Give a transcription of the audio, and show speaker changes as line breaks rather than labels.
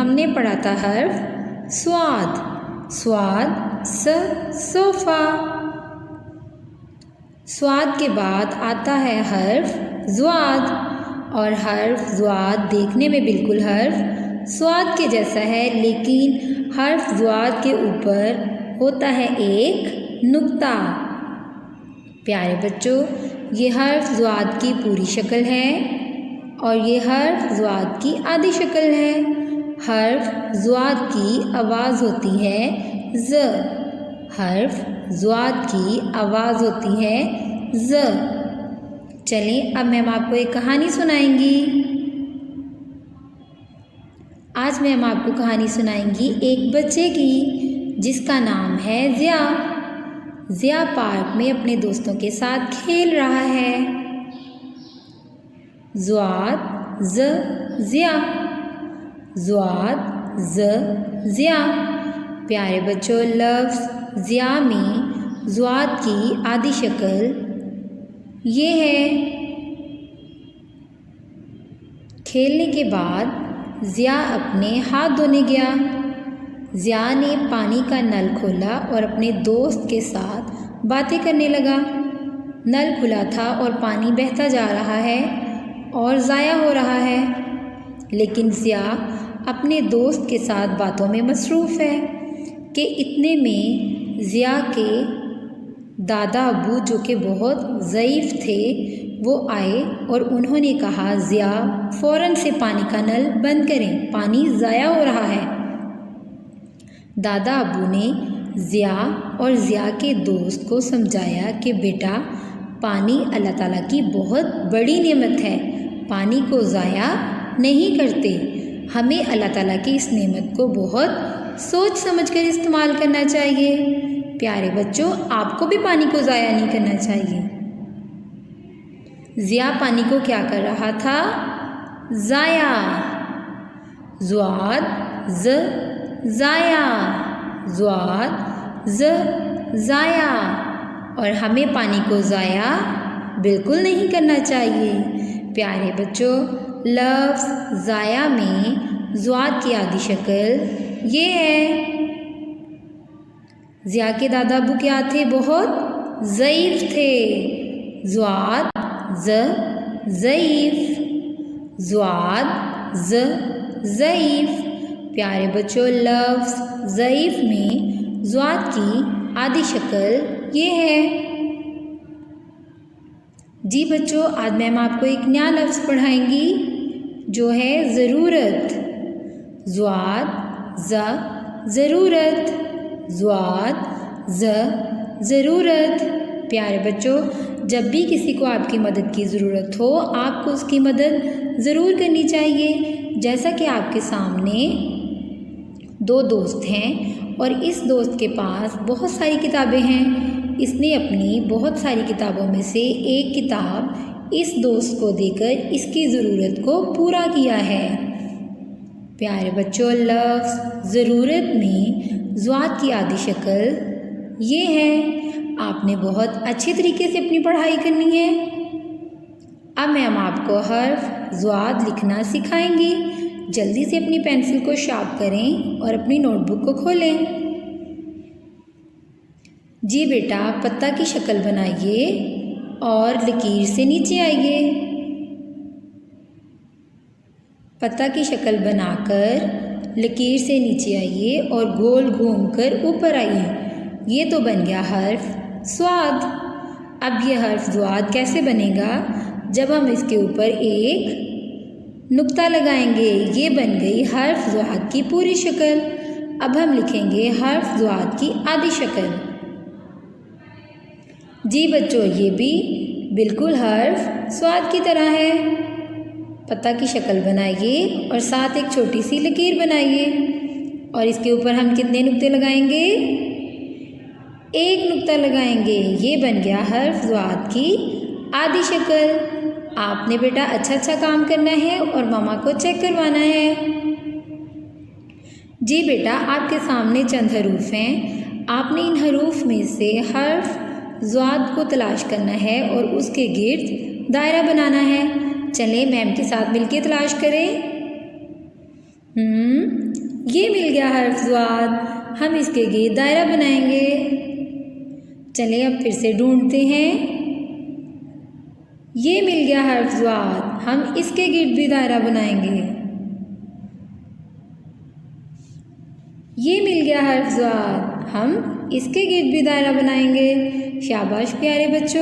हमने पढ़ा था हर्फ स्वाद। स्वाद सोफ़ा। स्वाद के बाद आता है हर्फ ज़्वाद, और हर्फ ज़्वाद देखने में बिल्कुल हर्फ स्वाद के जैसा है, लेकिन हर्फ ज़्वाद के ऊपर होता है एक नुक्ता। प्यारे बच्चों, ये हर्फ ज़्वाद की पूरी शक्ल है और ये हर्फ ज़्वाद की आधी शक्ल है। हर्फ ज़्वाद की आवाज़ होती है ज़। हर्फ ज़्वाद की आवाज़ होती है ज़। चलें, अब मैम आपको एक कहानी सुनाएंगी। आज मैम आपको कहानी सुनाएंगी एक बच्चे की जिसका नाम है ज़िया। ज़िया पार्क में अपने दोस्तों के साथ खेल रहा है। ज़्वाद ज़ ज़िया। ज़्वाद ज़ ज़िया। प्यारे बच्चों, लफ्ज़ ज़िया में ज़्वाद की आधी शक्ल ये है। खेलने के बाद ज़िया अपने हाथ धोने गया। ज़िया ने पानी का नल खोला और अपने दोस्त के साथ बातें करने लगा। नल खुला था और पानी बहता जा रहा है और ज़ाया हो रहा है, लेकिन ज़िया अपने दोस्त के साथ बातों में मसरूफ़ है कि इतने में ज़िया के दादा अब्बू, जो कि बहुत ज़ईफ़ थे, वो आए और उन्होंने कहा ज़िया फ़ौरन से पानी का नल बंद करें, पानी ज़ाया हो रहा है। दादा अब्बू ने ज़िया और ज़िया के दोस्त को समझाया कि बेटा, पानी अल्लाह ताला की बहुत बड़ी नेमत है, पानी को ज़ाया नहीं करते। हमें अल्लाह ताला की इस नेमत को बहुत सोच समझ कर इस्तेमाल करना चाहिए। प्यारे बच्चों, आपको भी पानी को ज़ाया नहीं करना चाहिए। ज़िया पानी को क्या कर रहा था? ज़ाया। ज़्वाद ज़ ज़ाया। ज़्वाद ज़ ज़ाया। और हमें पानी को ज़ाया बिल्कुल नहीं करना चाहिए। प्यारे बच्चों, लफ्ज़ ज़ाया में ज़्वाद की आधी शक्ल ये है। ज़िया के दादा अब्बू क्या थे? बहुत ज़ईफ़ थे। ज़्वाद ज़ ज़ईफ़। ज़्वाद ज़ ज़ईफ़। प्यारे बच्चों, लफ्ज़ ज़ईफ़ में ज़्वाद की आधी शक्ल ये है। जी बच्चों, आज मैम आपको एक नया लफ्ज़ पढ़ाएंगी जो है ज़रूरत। ज़्वाद ज़ ज़रूरत। ज़्वाद ज़ ज़रूरत। प्यारे बच्चों, जब भी किसी को आपकी मदद की ज़रूरत हो, आपको उसकी मदद ज़रूर करनी चाहिए। जैसा कि आपके सामने दो दोस्त हैं और इस दोस्त के पास बहुत सारी किताबें हैं। इसने अपनी बहुत सारी किताबों में से एक किताब इस दोस्त को देकर इसकी ज़रूरत को पूरा किया है। प्यारे बच्चों, लफ्ज़ ज़रूरत में ज़्वाद की आधी शक्ल ये है। आपने बहुत अच्छे तरीके से अपनी पढ़ाई करनी है। अब मैम आपको हर्फ ज़्वाद लिखना सिखाएंगी। जल्दी से अपनी पेंसिल को शार्प करें और अपनी नोटबुक को खोलें। जी बेटा, पत्ता की शक्ल बनाइए और लकीर से नीचे आइए। पत्ता की शक्ल बनाकर लकीर से नीचे आइए और गोल घूमकर ऊपर आइए। ये तो बन गया हर्फ स्वाद। अब ये हर्फ ज़्वाद कैसे बनेगा? जब हम इसके ऊपर एक नुक्ता लगाएंगे। ये बन गई हर्फ ज़्वाद की पूरी शक्ल। अब हम लिखेंगे हर्फ ज़्वाद की आधी शक्ल। जी बच्चों, ये भी बिल्कुल हर्फ स्वाद की तरह है। पत्ता की शक्ल बनाइए और साथ एक छोटी सी लकीर बनाइए और इसके ऊपर हम कितने नुक्ते लगाएंगे? एक नुक्ता लगाएंगे। ये बन गया हर्फ ज़्वाद की आधी शक्ल। आपने बेटा अच्छा काम करना है और मामा को चेक करवाना है। जी बेटा, आपके सामने चंद हरूफ हैं। आपने इन हरूफ में से हर्फ ज़्वाद को तलाश करना है और उसके गिर्द दायरा बनाना है। चलें मैम के साथ मिलके तलाश करें। ये मिल गया हर्फ ज़्वाद, हम इसके गिर्द दायरा बनाएंगे। चलिए अब फिर से ढूंढते हैं। ये मिल गया हर्फ ज़्वाद, हम इसके गिर्द भी दायरा बनाएंगे। ये मिल गया हर्फ ज़्वाद, हम इसके गिर्द भी दायरा बनाएंगे। शाबाश प्यारे बच्चों।